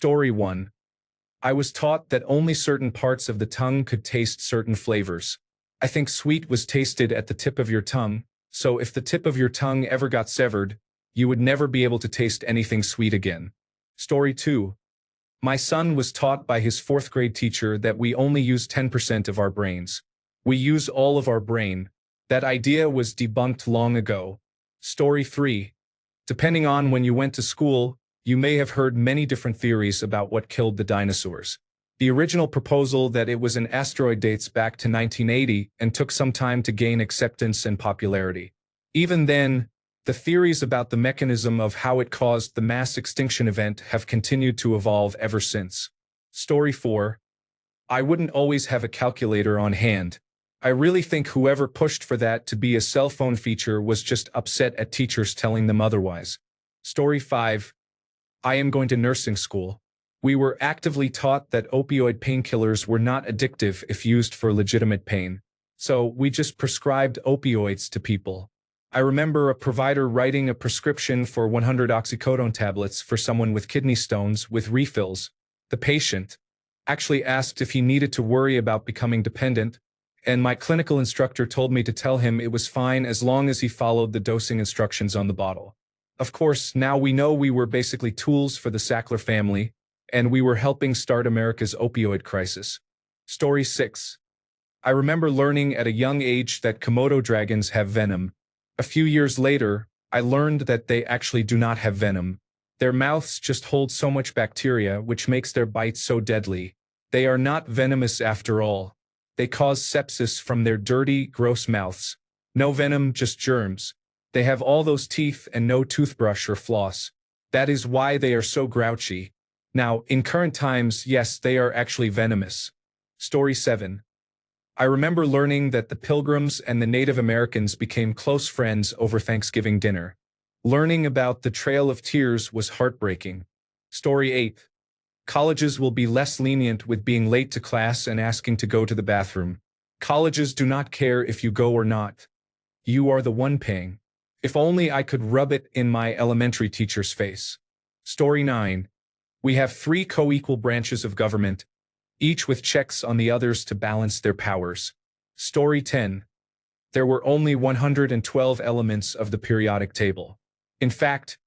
Story 1. I was taught that only certain parts of the tongue could taste certain flavors. I think sweet was tasted at the tip of your tongue, so if the tip of your tongue ever got severed, you would never be able to taste anything sweet again. Story 2. My son was taught by his 4th grade teacher that we only use 10% of our brains. We use all of our brain. That idea was debunked long ago. Story 3. Depending on when you went to school, you may have heard many different theories about what killed the dinosaurs. The original proposal that it was an asteroid dates back to 1980 and took some time to gain acceptance and popularity. Even then, the theories about the mechanism of how it caused the mass extinction event have continued to evolve ever since. Story 4. I wouldn't always have a calculator on hand. I really think whoever pushed for that to be a cell phone feature was just upset at teachers telling them otherwise. Story 5. I am going to nursing school. We were actively taught that opioid painkillers were not addictive if used for legitimate pain. So we just prescribed opioids to people. I remember a provider writing a prescription for 100 oxycodone tablets for someone with kidney stones with refills. The patient actually asked if he needed to worry about becoming dependent, and my clinical instructor told me to tell him it was fine as long as he followed the dosing instructions on the bottle. Of course, now we know we were basically tools for the Sackler family, and we were helping start America's opioid crisis. Story 6. I remember learning at a young age that Komodo dragons have venom. A few years later, I learned that they actually do not have venom. Their mouths just hold so much bacteria, which makes their bites so deadly. They are not venomous after all. They cause sepsis from their dirty, gross mouths. No venom, just germs. They have all those teeth and no toothbrush or floss. That is why they are so grouchy. Now, in current times, yes, they are actually venomous. Story 7. I remember learning that the Pilgrims and the Native Americans became close friends over Thanksgiving dinner. Learning about the Trail of Tears was heartbreaking. Story 8. Colleges will be less lenient with being late to class and asking to go to the bathroom. Colleges do not care if you go or not. You are the one paying. If only I could rub it in my elementary teacher's face. Story 9. We have 3 co-equal branches of government, each with checks on the others to balance their powers. Story 10. There were only 112 elements of the periodic table. In fact,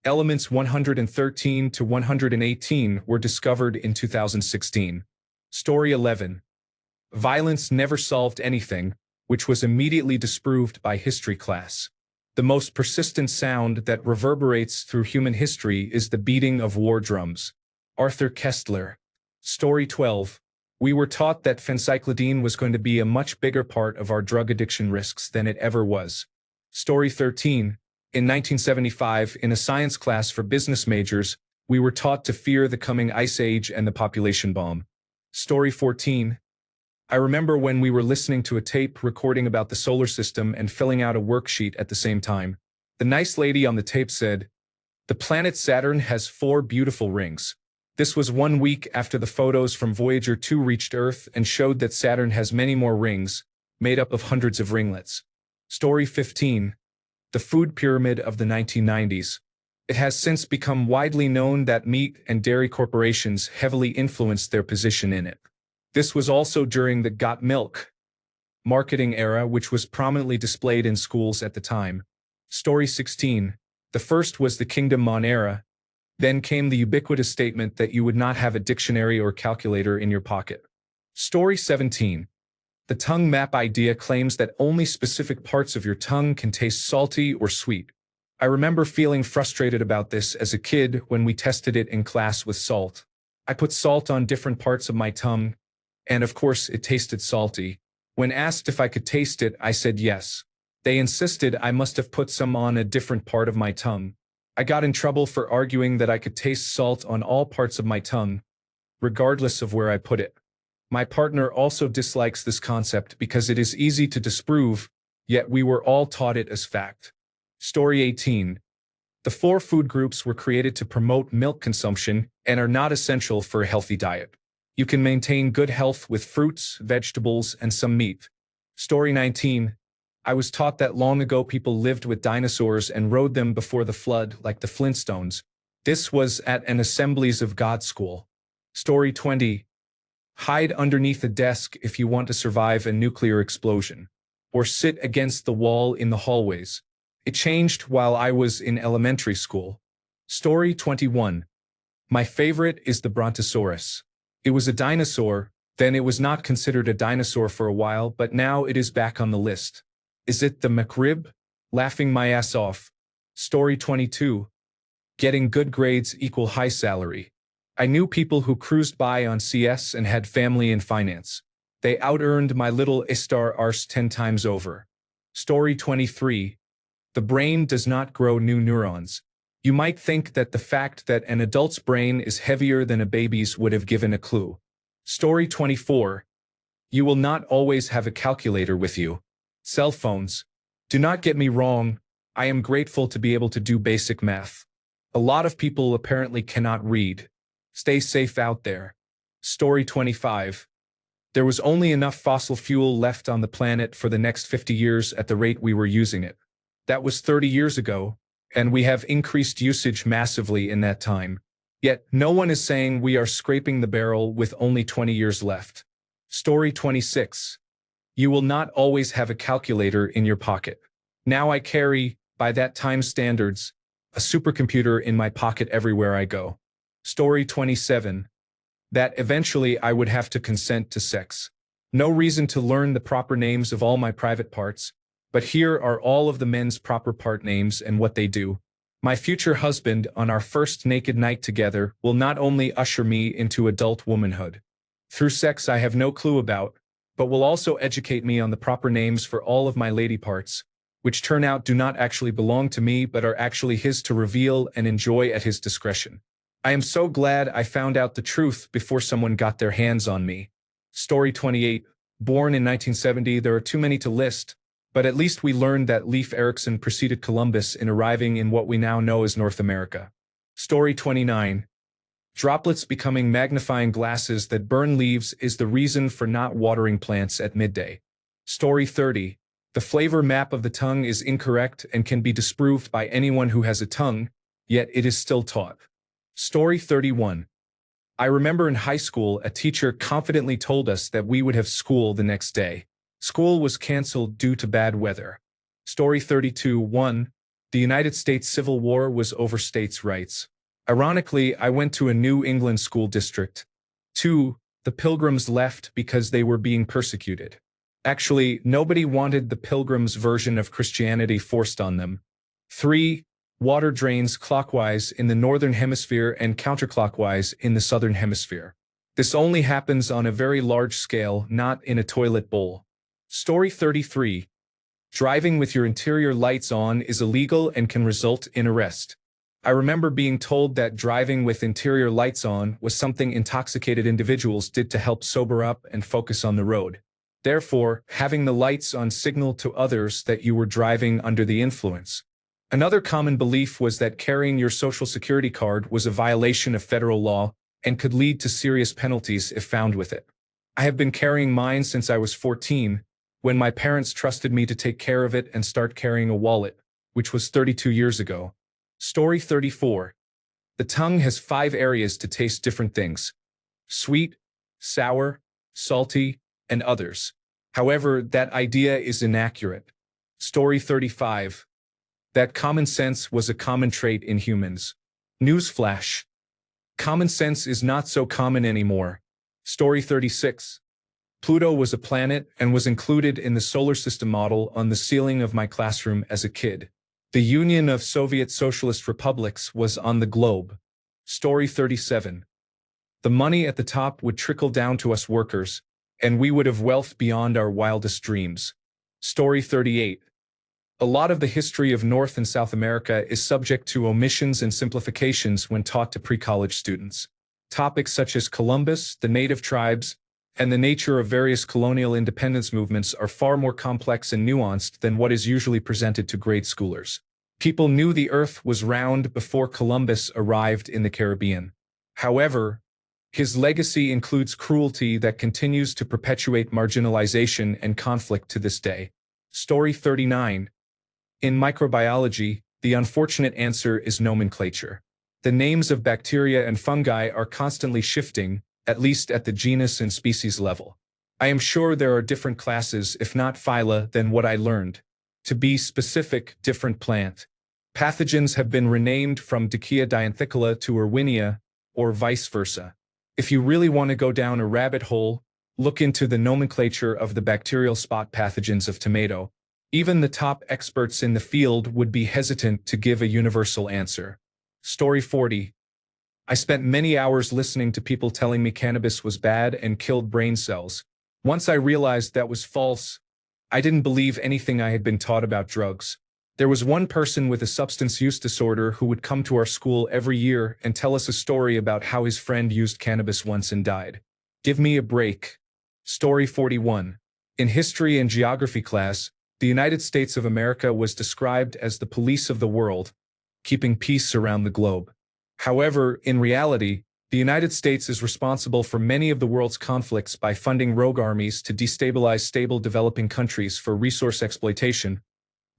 elements 113 to 118 were discovered in 2016. Story 11. Violence never solved anything, which was immediately disproved by history class. The most persistent sound that reverberates through human history is the beating of war drums. Arthur Koestler. Story 12. We were taught that phencyclidine was going to be a much bigger part of our drug addiction risks than it ever was. Story 13. In 1975, in a science class for business majors, we were taught to fear the coming ice age and the population bomb. Story 14. I remember when we were listening to a tape recording about the solar system and filling out a worksheet at the same time. The nice lady on the tape said, "The planet Saturn has 4 beautiful rings." This was 1 week after the photos from Voyager 2 reached Earth and showed that Saturn has many more rings, made up of hundreds of ringlets. Story 15. The food pyramid of the 1990s. It has since become widely known that meat and dairy corporations heavily influenced their position in it. This was also during the Got Milk marketing era, which was prominently displayed in schools at the time. Story 16. The first was the Kingdom Mon era. Then came the ubiquitous statement that you would not have a dictionary or calculator in your pocket. Story 17. The tongue map idea claims that only specific parts of your tongue can taste salty or sweet. I remember feeling frustrated about this as a kid when we tested it in class with salt. I put salt on different parts of my tongue, and of course it tasted salty. When asked if I could taste it, I said yes. They insisted I must have put some on a different part of my tongue. I got in trouble for arguing that I could taste salt on all parts of my tongue, regardless of where I put it. My partner also dislikes this concept because it is easy to disprove, yet we were all taught it as fact. Story 18. The 4 food groups were created to promote milk consumption and are not essential for a healthy diet. You can maintain good health with fruits, vegetables, and some meat. Story 19. I was taught that long ago people lived with dinosaurs and rode them before the flood like the Flintstones. This was at an Assemblies of God school. Story 20. Hide underneath a desk if you want to survive a nuclear explosion. Or sit against the wall in the hallways. It changed while I was in elementary school. Story 21. My favorite is the Brontosaurus. It was a dinosaur, then it was not considered a dinosaur for a while, but now it is back on the list. Is it the McRib? Laughing my ass off. Story 22. Getting good grades equal high salary. I knew people who cruised by on CS and had family in finance. They out-earned my little Istar arse 10 times over. Story 23. The brain does not grow new neurons. You might think that the fact that an adult's brain is heavier than a baby's would have given a clue. Story 24. You will not always have a calculator with you. Cell phones. Do not get me wrong, I am grateful to be able to do basic math. A lot of people apparently cannot read. Stay safe out there. Story 25. There was only enough fossil fuel left on the planet for the next 50 years at the rate we were using it. That was 30 years ago, and we have increased usage massively in that time. Yet, no one is saying we are scraping the barrel with only 20 years left. Story 26. You will not always have a calculator in your pocket. Now I carry, by that time's standards, a supercomputer in my pocket everywhere I go. Story 27. That eventually I would have to consent to sex. No reason to learn the proper names of all my private parts, but here are all of the men's proper part names and what they do. My future husband, on our first naked night together, will not only usher me into adult womanhood. Through sex I have no clue about, but will also educate me on the proper names for all of my lady parts, which turn out do not actually belong to me but are actually his to reveal and enjoy at his discretion. I am so glad I found out the truth before someone got their hands on me. Story 28. Born in 1970, there are too many to list, but at least we learned that Leif Erikson preceded Columbus in arriving in what we now know as North America. Story 29. Droplets becoming magnifying glasses that burn leaves is the reason for not watering plants at midday. Story 30. The flavor map of the tongue is incorrect and can be disproved by anyone who has a tongue, yet it is still taught. Story 31. I remember in high school a teacher confidently told us that we would have school the next day. School was canceled due to bad weather. Story 32. 1. The United States Civil War was over states' rights. Ironically, I went to a New England school district. 2. The Pilgrims left because they were being persecuted. Actually, nobody wanted the Pilgrims' version of Christianity forced on them. 3. Water drains clockwise in the northern hemisphere and counterclockwise in the southern hemisphere. This only happens on a very large scale, not in a toilet bowl. Story 33. Driving with your interior lights on is illegal and can result in arrest. I remember being told that driving with interior lights on was something intoxicated individuals did to help sober up and focus on the road. Therefore, having the lights on signaled to others that you were driving under the influence. Another common belief was that carrying your Social Security card was a violation of federal law and could lead to serious penalties if found with it. I have been carrying mine since I was 14, when my parents trusted me to take care of it and start carrying a wallet, which was 32 years ago. Story 34. The tongue has 5 areas to taste different things: sweet, sour, salty, and others. However, that idea is inaccurate. Story 35. That common sense was a common trait in humans. Newsflash. Common sense is not so common anymore. Story 36. Pluto was a planet and was included in the solar system model on the ceiling of my classroom as a kid. The Union of Soviet Socialist Republics was on the globe. Story 37. The money at the top would trickle down to us workers, and we would have wealth beyond our wildest dreams. Story 38. A lot of the history of North and South America is subject to omissions and simplifications when taught to pre-college students. Topics such as Columbus, the native tribes, and the nature of various colonial independence movements are far more complex and nuanced than what is usually presented to grade schoolers. People knew the Earth was round before Columbus arrived in the Caribbean. However, his legacy includes cruelty that continues to perpetuate marginalization and conflict to this day. Story 39. In microbiology, the unfortunate answer is nomenclature. The names of bacteria and fungi are constantly shifting, at least at the genus and species level. I am sure there are different classes, if not phyla, than what I learned. To be specific, different plant. Pathogens have been renamed from Dicea dianthicola to Erwinia, or vice versa. If you really want to go down a rabbit hole, look into the nomenclature of the bacterial spot pathogens of tomato. Even the top experts in the field would be hesitant to give a universal answer. Story 40. I spent many hours listening to people telling me cannabis was bad and killed brain cells. Once I realized that was false, I didn't believe anything I had been taught about drugs. There was one person with a substance use disorder who would come to our school every year and tell us a story about how his friend used cannabis once and died. Give me a break. Story 41. In history and geography class, the United States of America was described as the police of the world, keeping peace around the globe. However, in reality, the United States is responsible for many of the world's conflicts by funding rogue armies to destabilize stable developing countries for resource exploitation,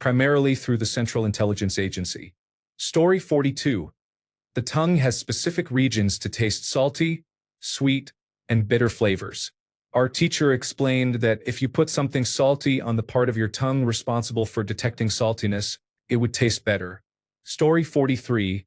primarily through the Central Intelligence Agency. Story 42. The tongue has specific regions to taste salty, sweet, and bitter flavors. Our teacher explained that if you put something salty on the part of your tongue responsible for detecting saltiness, it would taste better. Story 43.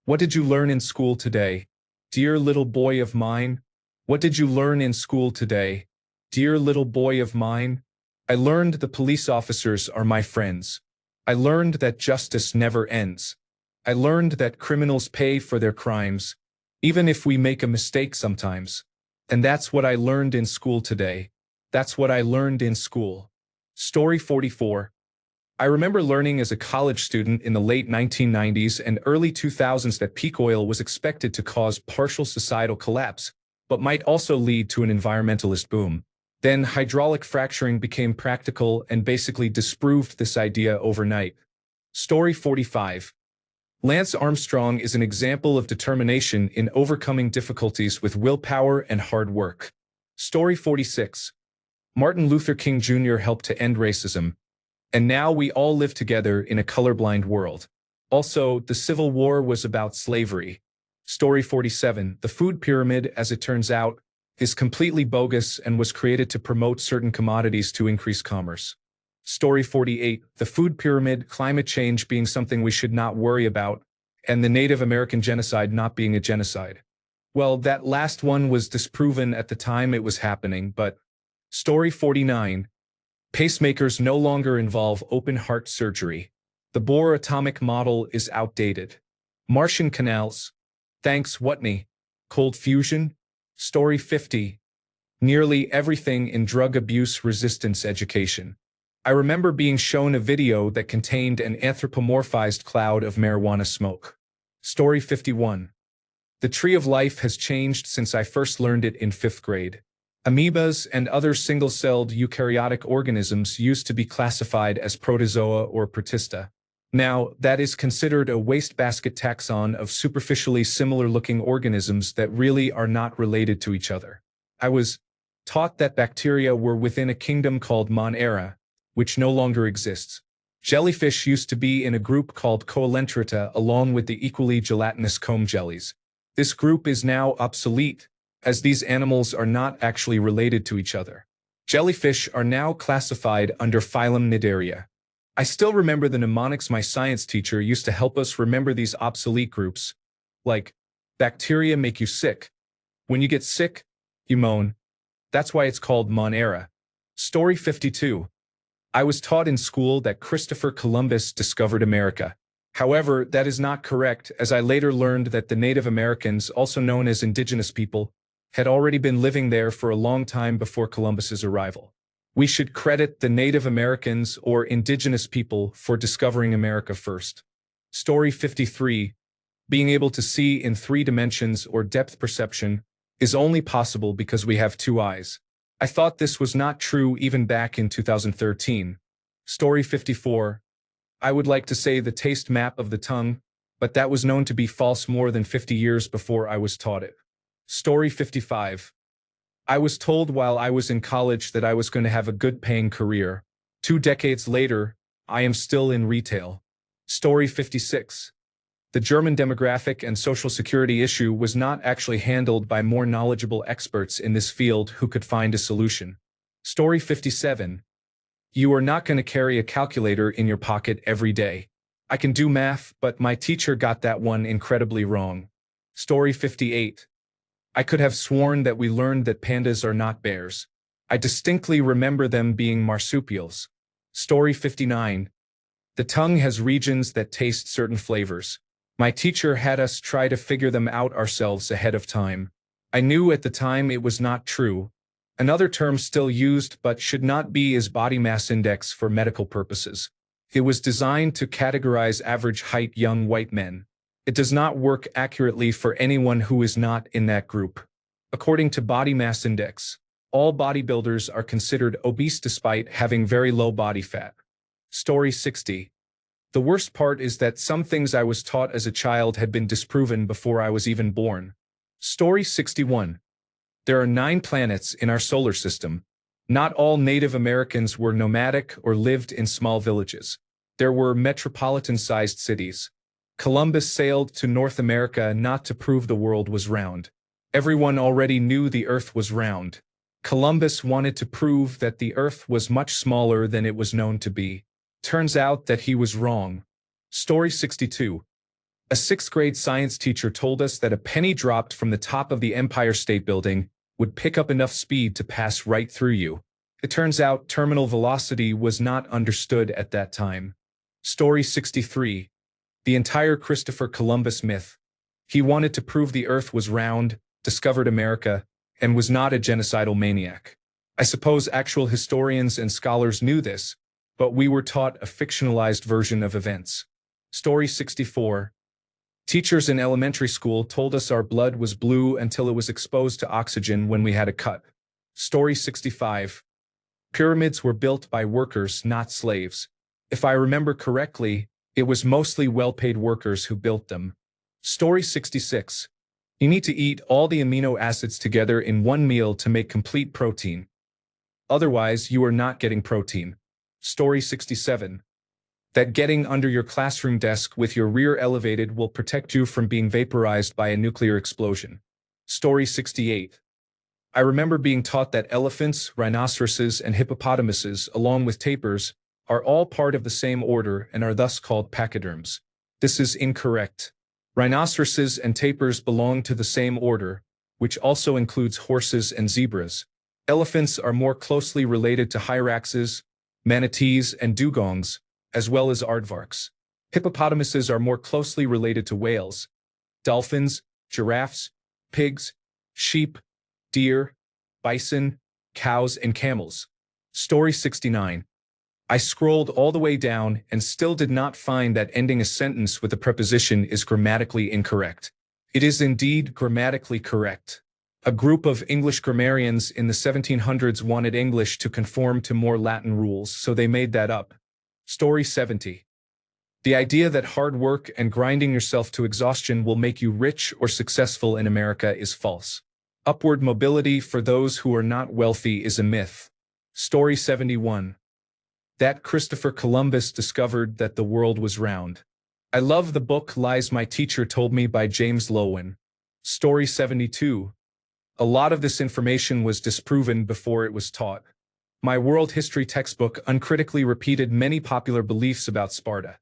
What did you learn in school today? Dear little boy of mine, what did you learn in school today? Dear little boy of mine, I learned the police officers are my friends. I learned that justice never ends. I learned that criminals pay for their crimes, even if we make a mistake sometimes. And that's what I learned in school today. That's what I learned in school. Story 44. I remember learning as a college student in the late 1990s and early 2000s that peak oil was expected to cause partial societal collapse, but might also lead to an environmentalist boom. Then hydraulic fracturing became practical and basically disproved this idea overnight. Story 45. Lance Armstrong is an example of determination in overcoming difficulties with willpower and hard work. Story 46. Martin Luther King Jr. helped to end racism, and now we all live together in a colorblind world. Also, the Civil War was about slavery. Story 47. The food pyramid, as it turns out, is completely bogus and was created to promote certain commodities to increase commerce. Story 48. The food pyramid, climate change being something we should not worry about, and the Native American genocide not being a genocide. Well, that last one was disproven at the time it was happening, but... Story 49. Pacemakers no longer involve open heart surgery. The Bohr atomic model is outdated. Martian canals. Thanks, Whitney. Cold fusion. Story 50. Nearly everything in drug abuse resistance education. I remember being shown a video that contained an anthropomorphized cloud of marijuana smoke. Story 51. The tree of life has changed since I first learned it in 5th grade. Amoebas and other single-celled eukaryotic organisms used to be classified as protozoa or protista. Now, that is considered a wastebasket taxon of superficially similar-looking organisms that really are not related to each other. I was taught that bacteria were within a kingdom called Monera, which no longer exists. Jellyfish used to be in a group called Coelenterata along with the equally gelatinous comb jellies. This group is now obsolete, as these animals are not actually related to each other. Jellyfish are now classified under phylum Cnidaria. I still remember the mnemonics my science teacher used to help us remember these obsolete groups, like, bacteria make you sick. When you get sick, you moan. That's why it's called Monera. Story 52. I was taught in school that Christopher Columbus discovered America. However, that is not correct, as I later learned that the Native Americans, also known as indigenous people, had already been living there for a long time before Columbus's arrival. We should credit the Native Americans or indigenous people for discovering America first. Story 53. Being able to see in 3 dimensions or depth perception is only possible because we have 2 eyes. I thought this was not true even back in 2013. Story 54. I would like to say the taste map of the tongue, but that was known to be false more than 50 years before I was taught it. Story 55. I was told while I was in college that I was going to have a good paying career. 2 decades later, I am still in retail. Story 56. The German demographic and social security issue was not actually handled by more knowledgeable experts in this field who could find a solution. Story 57. You are not going to carry a calculator in your pocket every day. I can do math, but my teacher got that one incredibly wrong. Story 58. I could have sworn that we learned that pandas are not bears. I distinctly remember them being marsupials. Story 59. The tongue has regions that taste certain flavors. My teacher had us try to figure them out ourselves ahead of time. I knew at the time it was not true. Another term still used but should not be is body mass index for medical purposes. It was designed to categorize average height young white men. It does not work accurately for anyone who is not in that group. According to body mass index, all bodybuilders are considered obese despite having very low body fat. Story 60. The worst part is that some things I was taught as a child had been disproven before I was even born. Story 61. There are 9 planets in our solar system. Not all Native Americans were nomadic or lived in small villages. There were metropolitan-sized cities. Columbus sailed to North America not to prove the world was round. Everyone already knew the Earth was round. Columbus wanted to prove that the Earth was much smaller than it was known to be. Turns out that he was wrong. Story 62. A 6th grade science teacher told us that a penny dropped from the top of the Empire State Building would pick up enough speed to pass right through you. It turns out terminal velocity was not understood at that time. Story 63. The entire Christopher Columbus myth. He wanted to prove the Earth was round, discovered America, and was not a genocidal maniac. I suppose actual historians and scholars knew this, but we were taught a fictionalized version of events. Story 64. Teachers in elementary school told us our blood was blue until it was exposed to oxygen when we had a cut. Story 65. Pyramids were built by workers, not slaves. If I remember correctly, it was mostly well-paid workers who built them. Story 66. You need to eat all the amino acids together in one meal to make complete protein. Otherwise, you are not getting protein. Story 67. That getting under your classroom desk with your rear elevated will protect you from being vaporized by a nuclear explosion. Story 68. I remember being taught that elephants, rhinoceroses, and hippopotamuses, along with tapirs, are all part of the same order and are thus called pachyderms. This is incorrect. Rhinoceroses and tapirs belong to the same order, which also includes horses and zebras. Elephants are more closely related to hyraxes, manatees, and dugongs, as well as aardvarks. Hippopotamuses are more closely related to whales, dolphins, giraffes, pigs, sheep, deer, bison, cows, and camels. Story 69. I scrolled all the way down and still did not find that ending a sentence with a preposition is grammatically incorrect. It is indeed grammatically correct. A group of English grammarians in the 1700s wanted English to conform to more Latin rules, so they made that up. Story 70. The idea that hard work and grinding yourself to exhaustion will make you rich or successful in America is false. Upward mobility for those who are not wealthy is a myth. Story 71. That Christopher Columbus discovered that the world was round. I love the book Lies My Teacher Told Me by James Loewen. Story 72. A lot of this information was disproven before it was taught. My world history textbook uncritically repeated many popular beliefs about Sparta,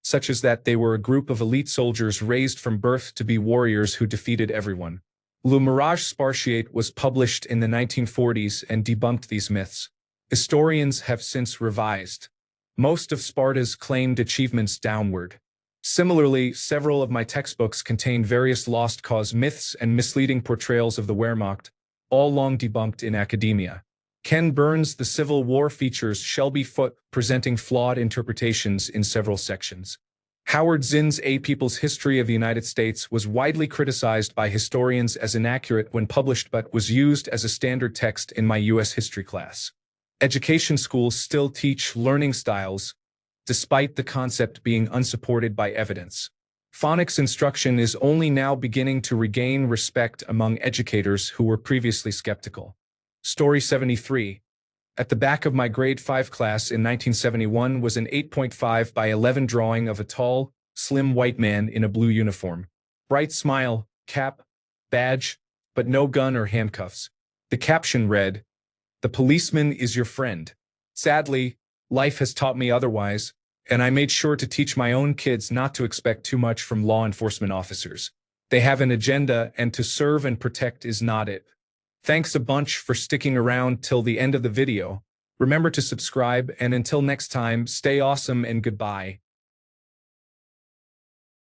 such as that they were a group of elite soldiers raised from birth to be warriors who defeated everyone. Le Mirage Spartiate was published in the 1940s and debunked these myths. Historians have since revised most of Sparta's claimed achievements downward. Similarly, several of my textbooks contain various lost cause myths and misleading portrayals of the Wehrmacht, all long debunked in academia. Ken Burns' The Civil War features Shelby Foote presenting flawed interpretations in several sections. Howard Zinn's A People's History of the United States was widely criticized by historians as inaccurate when published but was used as a standard text in my U.S. history class. Education schools still teach learning styles, despite the concept being unsupported by evidence. Phonics instruction is only now beginning to regain respect among educators who were previously skeptical. Story 73. At the back of my grade 5 class in 1971 was an 8.5 by 11 drawing of a tall, slim white man in a blue uniform. Bright smile, cap, badge, but no gun or handcuffs. The caption read, "The policeman is your friend." Sadly, life has taught me otherwise, and I made sure to teach my own kids not to expect too much from law enforcement officers. They have an agenda, and to serve and protect is not it. Thanks a bunch for sticking around till the end of the video. Remember to subscribe, and until next time, stay awesome and goodbye.